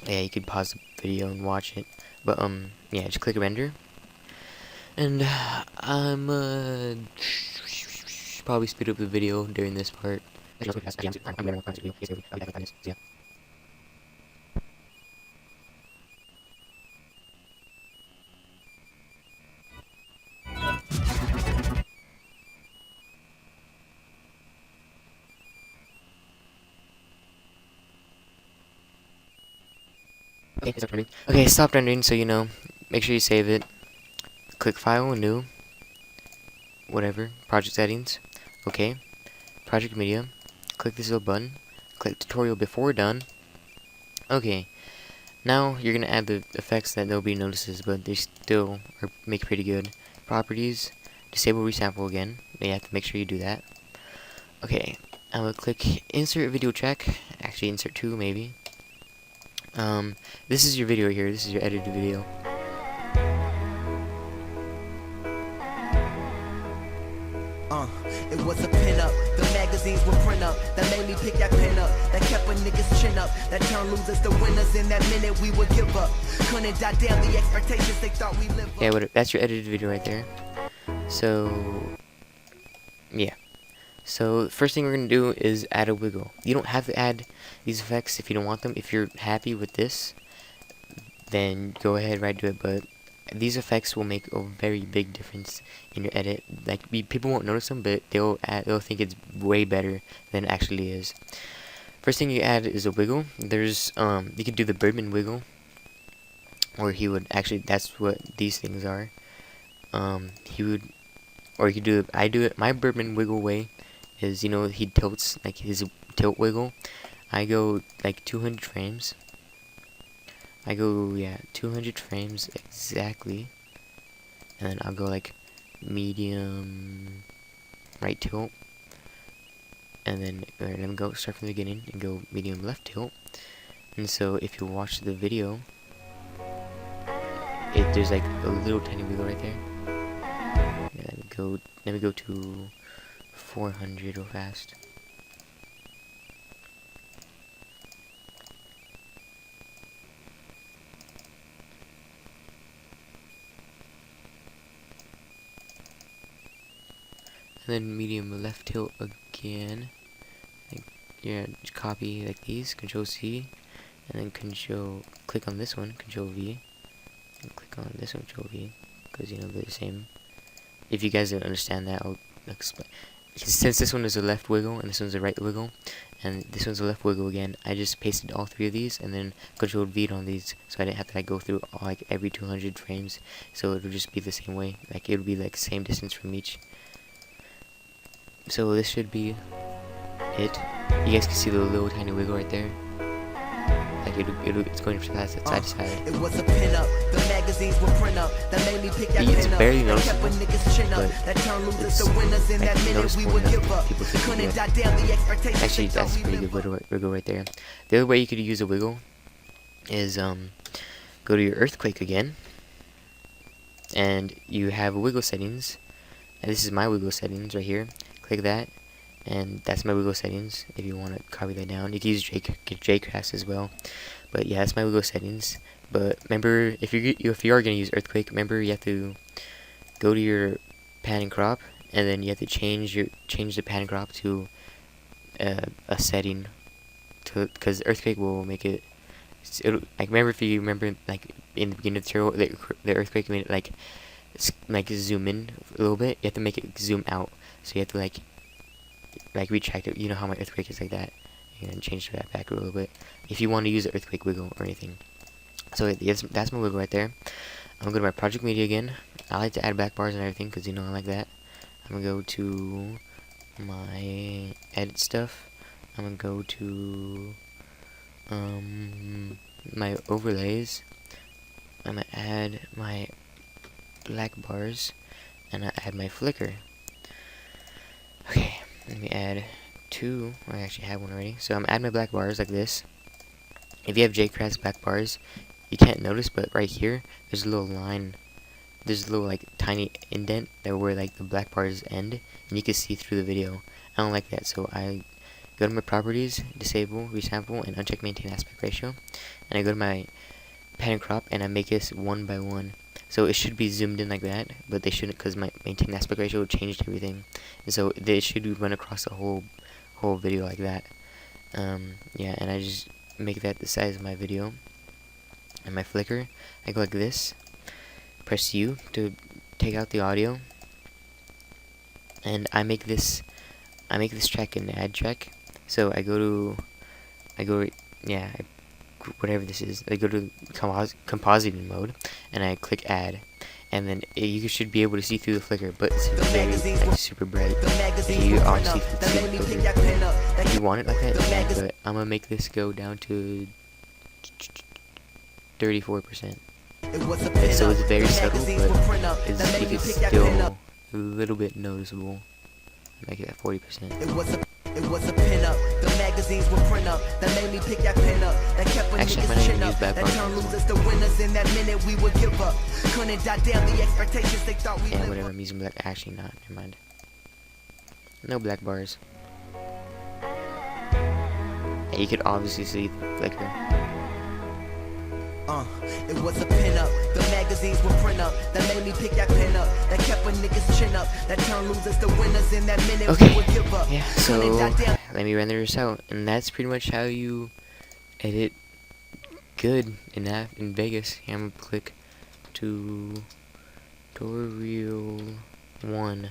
Yeah, you could pause the video and watch it. But, yeah, just click render. And, I'm, probably speed up the video during this part. Okay, stop rendering, so you know. Make sure you save it. Click File, New. Whatever. Project Settings. Okay. project media, click this little button, click tutorial before done. Okay, now you're gonna add the effects that nobody notices, but they still make pretty good. Properties, disable resample again. You have to make sure you do that. Okay, I will click insert video track. Actually, insert 2 maybe. This is your video right here. This is your edited video. It was a pin up, the magazines would print up, that made me pick that pen up, that kept a nigga's chin up, that turned losers to winners. In that minute we would give up, couldn't die down the expectations they thought we lived up. Yeah, that's your edited video right there. So, yeah. So, first thing we're going to do is add a wiggle. You don't have to add these effects if you don't want them. If you're happy with this, then go ahead, do it, but these effects will make a very big difference in your edit. Like, people won't notice them, but they'll think it's way better than it actually is. First thing you add is a wiggle. There's you could do the Birdman wiggle, or he would actually. That's what these things are. He would, or you could do. I do it. My Birdman wiggle way is, he tilts, like his tilt wiggle. I go like 200 frames. I go, 200 frames exactly, and then I'll go like medium right tilt, and then let me go start from the beginning and go medium left tilt. And so if you watch the video, there's like a little tiny wiggle right there. Yeah, let me go to 400 real fast. And then medium left tilt again. Just copy like these, Control C, and then click on this one, Control V, and click on this one, Control V, because they're the same. If you guys don't understand that, I'll explain. Since this one is a left wiggle and this one's a right wiggle, and this one's a left wiggle again, I just pasted all 3 of these and then Control V on these, so I didn't have to go through every 200 frames. So it'll just be the same way. It'll be like same distance from each. So this should be it. You guys can see the little tiny wiggle right there. It's going from side to side. It was a pin up, the magazines would print up, that made me pick that It's pin up, barely that kept a noticeable, nigga's chin up, but that turned losers to winners. In that minute we would give up, people think couldn't it's die down the expectations. Actually, they thought that's a we pretty lived good up. wiggle right there. The other way you could use a wiggle is go to your earthquake again, and you have wiggle settings, and this is my wiggle settings right here. Click that, and that's my wiggle settings. If you want to copy that down, you can use J-Craft as well. But yeah, that's my wiggle settings. But remember, if you are gonna use earthquake, remember you have to go to your pan and crop, and then you have to change the pan and crop to a setting, because earthquake will make it. Remember, if you remember, in the beginning of the tutorial, the earthquake made it zoom in a little bit. You have to make it zoom out, so you have to retract it. You know how my earthquake is like that, and change that back a little bit if you want to use the earthquake wiggle or anything. So yes, that's my wiggle right there. I'm gonna go to my project media again. I like to add back bars and everything because I like that. I'm gonna go to my edit stuff. I'm gonna go to my overlays. I'm gonna add my black bars, and I add my flicker. Okay, let me add 2. I actually have one already. So I'm adding my black bars like this. If you have J-Craft's black bars, you can't notice, but right here there's a little line. There's a little tiny indent there where the black bars end, and you can see through the video. I don't like that, so I go to my properties, disable, resample, and uncheck maintain aspect ratio, and I go to my pan and crop, and I make this 1 by 1. So it should be zoomed in like that, but they shouldn't, because my maintain aspect ratio changed everything, and so they should run across the whole video like that. Yeah, and I just make that the size of my video. And my flicker, I go like this, press U to take out the audio, and I make this track an add track. So whatever this is, I go to compositing mode, and I click add, and then you should be able to see through the flicker, but it's very like super bright. If you obviously can see the flicker, if you want it like that, but I'm gonna make this go down to 34%. So it's very subtle, but it's still a little bit noticeable. Make it at 40%. It was a pin up. The magazines were print up. That made me pick that pin up. That kept a nigga's chin up. That turned losers to winners. In that minute we would give up. Couldn't die down the expectations they thought we yeah, whatever, I'm using black. Actually not, never mind. No black bars. Yeah, you could obviously see the flicker. It was a pin up. The magazines were print up. That made me pick that pin up. That kept a nigga's chin up. That turned losers to winners. In that minute we would give up. Yeah, so let me render this out, and that's pretty much how you edit good in Vegas. Here, I'm gonna click tutorial 1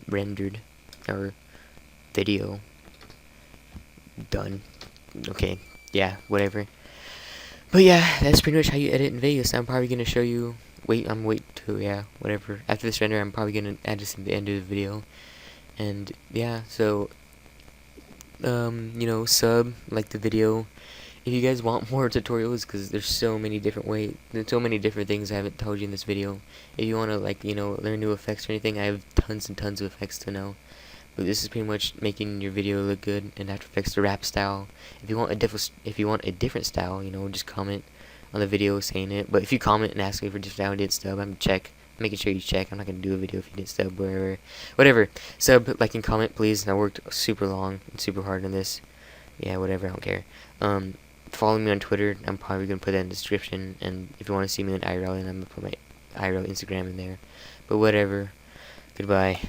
rendered or video done. Okay, yeah, whatever. But yeah, that's pretty much how you edit in Vegas. I'm probably gonna show you. Yeah, whatever. After this render, I'm probably gonna add this at the end of the video. And yeah, so you know, like the video if you guys want more tutorials, because there's so many different things I haven't told you in this video. If you want to, like, you know, learn new effects or anything, I have tons and tons of effects to know. But this is pretty much making your video look good, and After Effects the rap style. If you want a different style, you know, just comment on the video saying it. But if you comment and ask me for different style and didn't sub, I'm making sure you check. I'm not gonna do a video if you didn't sub, whatever. Sub, like, and comment, please. I worked super long and super hard on this. Yeah, whatever. I don't care. Follow me on Twitter. I'm probably gonna put that in the description. And if you want to see me in IRL, then I'm gonna put my IRL Instagram in there. But whatever. Goodbye.